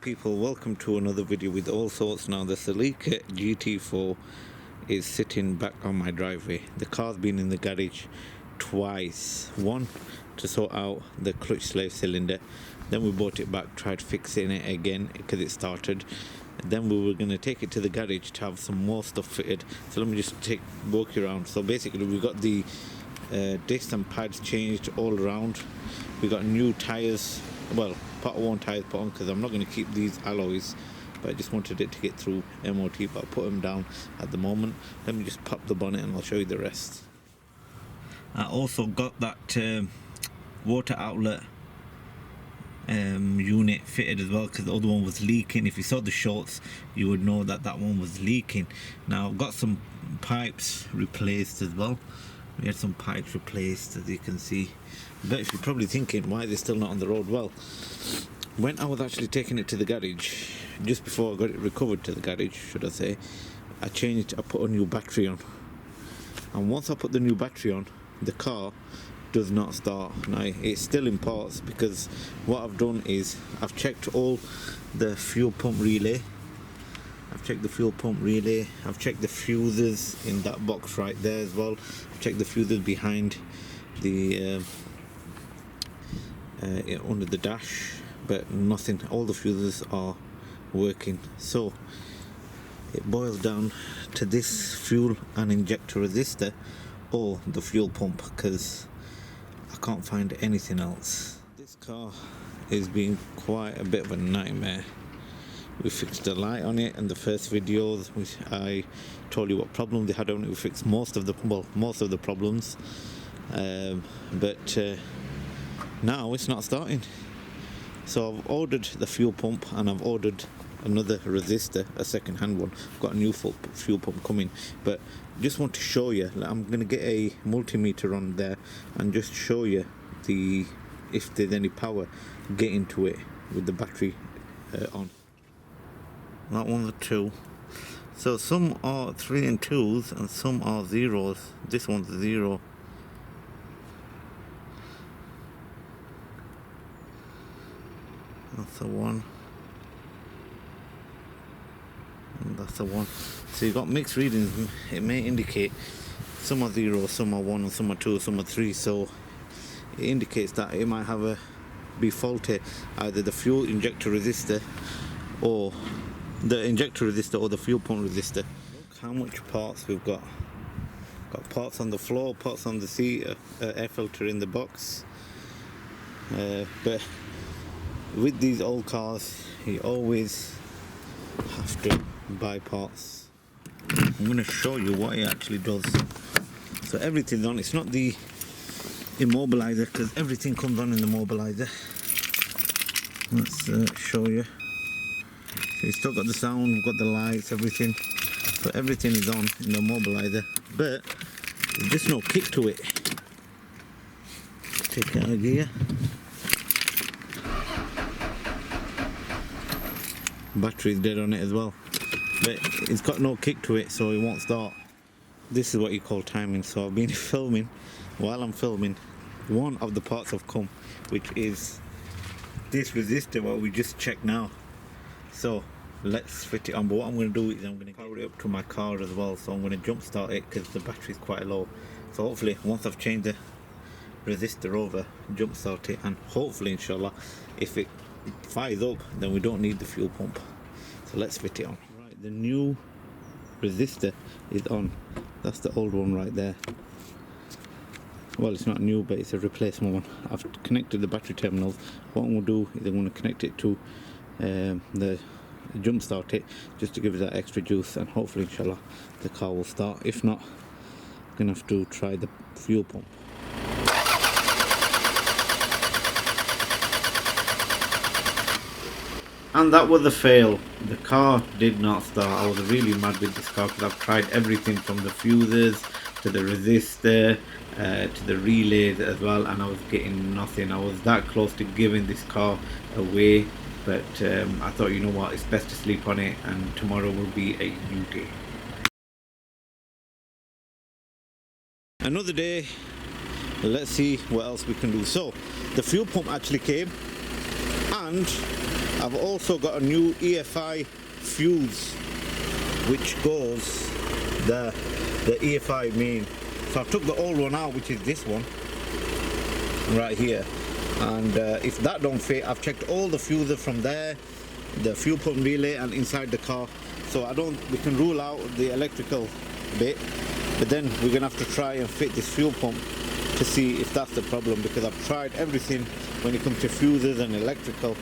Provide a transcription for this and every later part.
people, welcome to another video with Allsortz. Now the Celica GT4 is sitting back on my driveway. The car's been in the garage twice. One to sort out the clutch slave cylinder, then we brought it back, tried fixing it again because it started. Then we were going to take it to the garage to have some more stuff fitted. So let me just walk you around. So basically we got the discs and pads changed all around. We got new tires, well, part worn tires put on because I'm not going to keep these alloys, but I just wanted it to get through MOT, but I'll put them down at the moment. Let me just pop the bonnet and I'll show you the rest. I also got that water outlet unit fitted as well, because the other one was leaking. If you saw the shorts you would know that that one was leaking. Now I've got some pipes replaced as well. We had some pipes replaced, as you can see. But if you're probably thinking, why are they still not on the road? Well, when I was actually taking it to the garage, just before I got it recovered to the garage, should I say, I put a new battery on. And once I put the new battery on, the car does not start. Now, it's still in parts, because what I've done is I've checked all the fuel pump relay. I've checked the fuel pump relay, I've checked the fuses in that box right there as well. I've checked the fuses behind the under the dash, but nothing, all the fuses are working. So it boils down to this fuel and injector resistor or the fuel pump, because I can't find anything else. This car is being quite a bit of a nightmare. We fixed the light on it in the first videos, which I told you what problem they had on it. We fixed most of the problems, but now it's not starting. So I've ordered the fuel pump and I've ordered another resistor, a second hand one. I've got a new fuel pump coming, but just want to show you, I'm going to get a multimeter on there and just show you if there's any power getting to it with the battery on. That one's a 2. So some are 3 and 2s and some are 0s. This one's a 0. That's a 1. And that's a 1. So you've got mixed readings. It may indicate some are 0, some are 1, and some are 2, some are 3. So it indicates that it might be faulty, either the fuel injector resistor or the injector resistor or the fuel pump resistor. Look how much parts we've got. Got parts on the floor, parts on the seat, air filter in the box. But with these old cars, you always have to buy parts. I'm going to show you what it actually does. So everything's on. It's not the immobilizer, because everything comes on in the immobilizer. Let's show you. So it's still got the sound, we've got the lights, everything. So everything is on in the immobilizer, but there's just no kick to it. Take it out of gear. Battery's dead on it as well, but it's got no kick to it, so it won't start. This is what you call timing. So I've been filming. While I'm filming, one of the parts have come, which is this resistor, what we just checked now. So let's fit it on, but what I'm going to do is I'm going to power it up to my car as well. So I'm going to jump start it because the battery is quite low. So hopefully once I've changed the resistor over, jump start it, and hopefully inshallah if it fires up then we don't need the fuel pump. So let's fit it on. Right, the new resistor is on. That's the old one right there. Well, it's not new, but it's a replacement one. I've connected the battery terminals. What I'm going to do is I'm going to connect it to the jump start it, just to give it that extra juice, and hopefully inshallah the car will start. If not, I'm going to have to try the fuel pump. And that was a fail. The car did not start. I was really mad with this car because I've tried everything from the fuses to the resistor to the relays as well, and I was getting nothing. I was that close to giving this car away, but I thought, you know what, it's best to sleep on it, and tomorrow will be a new day. Another day, let's see what else we can do. So the fuel pump actually came, and I've also got a new EFI fuse which goes the EFI main. So I took the old one out, which is this one right here, and if that don't fit, I've checked all the fuses from there, the fuel pump relay and inside the car. So we can rule out the electrical bit, but then we're gonna have to try and fit this fuel pump to see if that's the problem, because I've tried everything when it comes to fuses and electrical,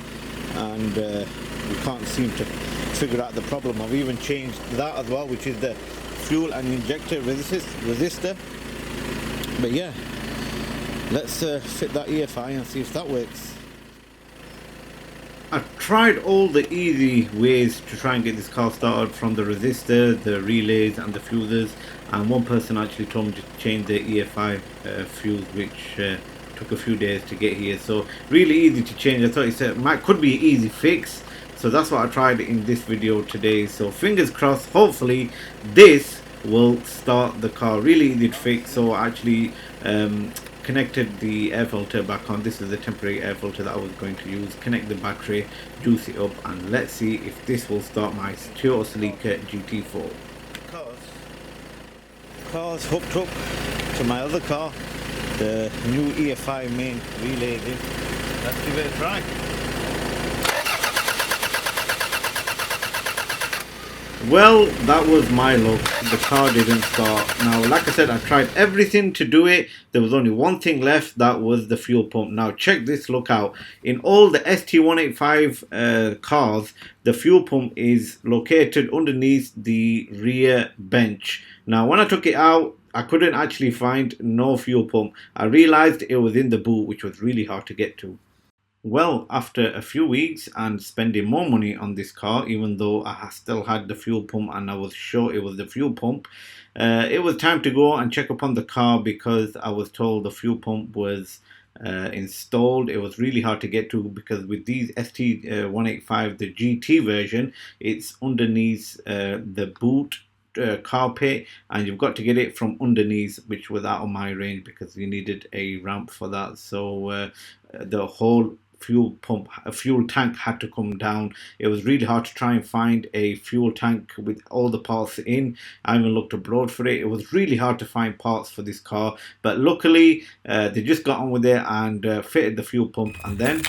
and we can't seem to figure out the problem. I've even changed that as well, which is the fuel and injector resistor. But yeah, let's fit that EFI and see if that works. I've tried all the easy ways to try and get this car started, from the resistor, the relays and the fuses, and one person actually told me to change the EFI fuse, which took a few days to get here. So really easy to change. I thought it could be an easy fix, so that's what I tried in this video today. So fingers crossed, hopefully this will start the car. Really easy to fix. So I actually connected the air filter back on. This is the temporary air filter that I was going to use. Connect the battery, juice it up, and let's see if this will start my Toyota Celica GT4. Car's hooked up to my other car, the new EFI main relay in. Let's give it a try. Well, that was my luck. The car didn't start. Now, like I said, I tried everything to do it. There was only one thing left, that was the fuel pump. Now, check this look out. In all the ST185 cars, the fuel pump is located underneath the rear bench. Now, when I took it out, I couldn't actually find no fuel pump. I realized it was in the boot, which was really hard to get to. Well, after a few weeks and spending more money on this car, even though I still had the fuel pump and I was sure it was the fuel pump, it was time to go and check up on the car, because I was told the fuel pump was installed. It was really hard to get to, because with these ST185, the GT version, it's underneath the boot carpet, and you've got to get it from underneath, which was out of my range because you needed a ramp for that. So the whole fuel tank had to come down. It was really hard to try and find a fuel tank with all the parts in. I even looked abroad for it. It was really hard to find parts for this car, but luckily they just got on with it and fitted the fuel pump, and then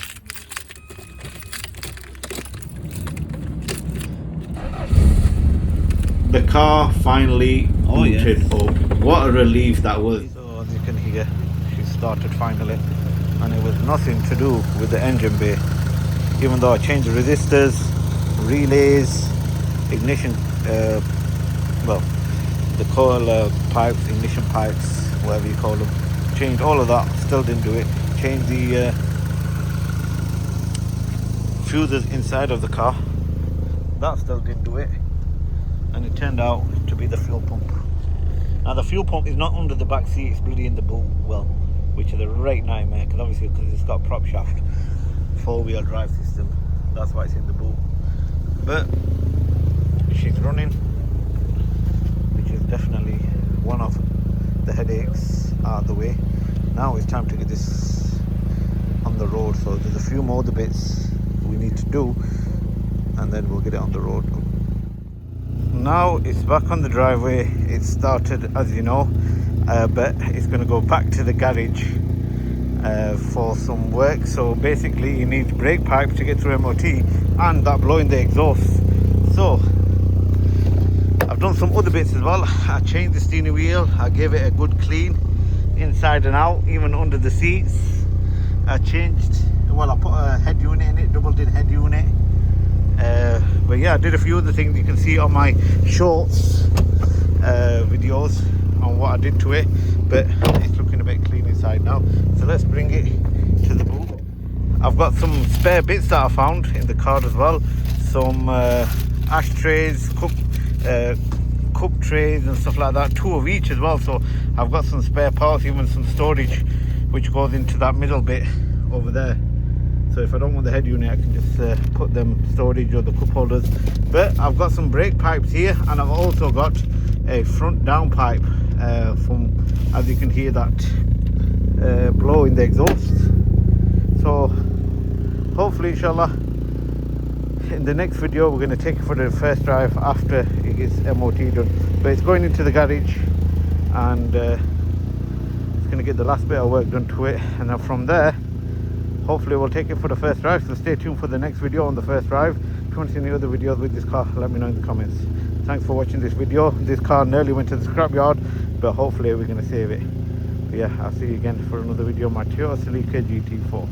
the car finally booted up. What a relief that was. So as you can hear, she started finally, and it was nothing to do with the engine bay. Even though I changed the resistors, relays, ignition, the coil pipes, ignition pipes, whatever you call them, changed all of that, still didn't do it. Changed the fuses inside of the car, that still didn't do it. And it turned out to be the fuel pump. Now the fuel pump is not under the back seat, it's bloody in the boot, which is a right nightmare, because obviously because it's got a prop shaft, 4-wheel drive system, that's why it's in the boot. But she's running, which is definitely one of the headaches out of the way. Now it's time to get this on the road, so there's a few more other bits we need to do, and then we'll get it on the road. Now it's back on the driveway. It started, as you know, but it's going to go back to the garage for some work. So basically you need brake pipe to get through MOT, and that blowing the exhaust. So I've done some other bits as well. I changed the steering wheel, I gave it a good clean inside and out, even under the seats. I put a head unit in it, double din head unit. But yeah, I did a few other things you can see on my shorts videos on what I did to it, but it's looking a bit clean inside now. So let's bring it to the boot. I've got some spare bits that I found in the car as well, some ashtrays, cup trays and stuff like that, 2 of each as well. So I've got some spare parts, even some storage which goes into that middle bit over there. So if I don't want the head unit, I can just put them storage or the cup holders. But I've got some brake pipes here, and I've also got a front down pipe from, as you can hear, that blow in the exhaust. So hopefully, inshallah, in the next video we're going to take it for the first drive after it gets MOT done. But it's going into the garage, and it's going to get the last bit of work done to it, and then from there hopefully we'll take it for the first drive. So stay tuned for the next video on the first drive. If you want to see any other videos with this car, let me know in the comments. Thanks for watching this video. This car nearly went to the scrapyard, but hopefully we're going to save it. But yeah, I'll see you again for another video on my Celica GT4.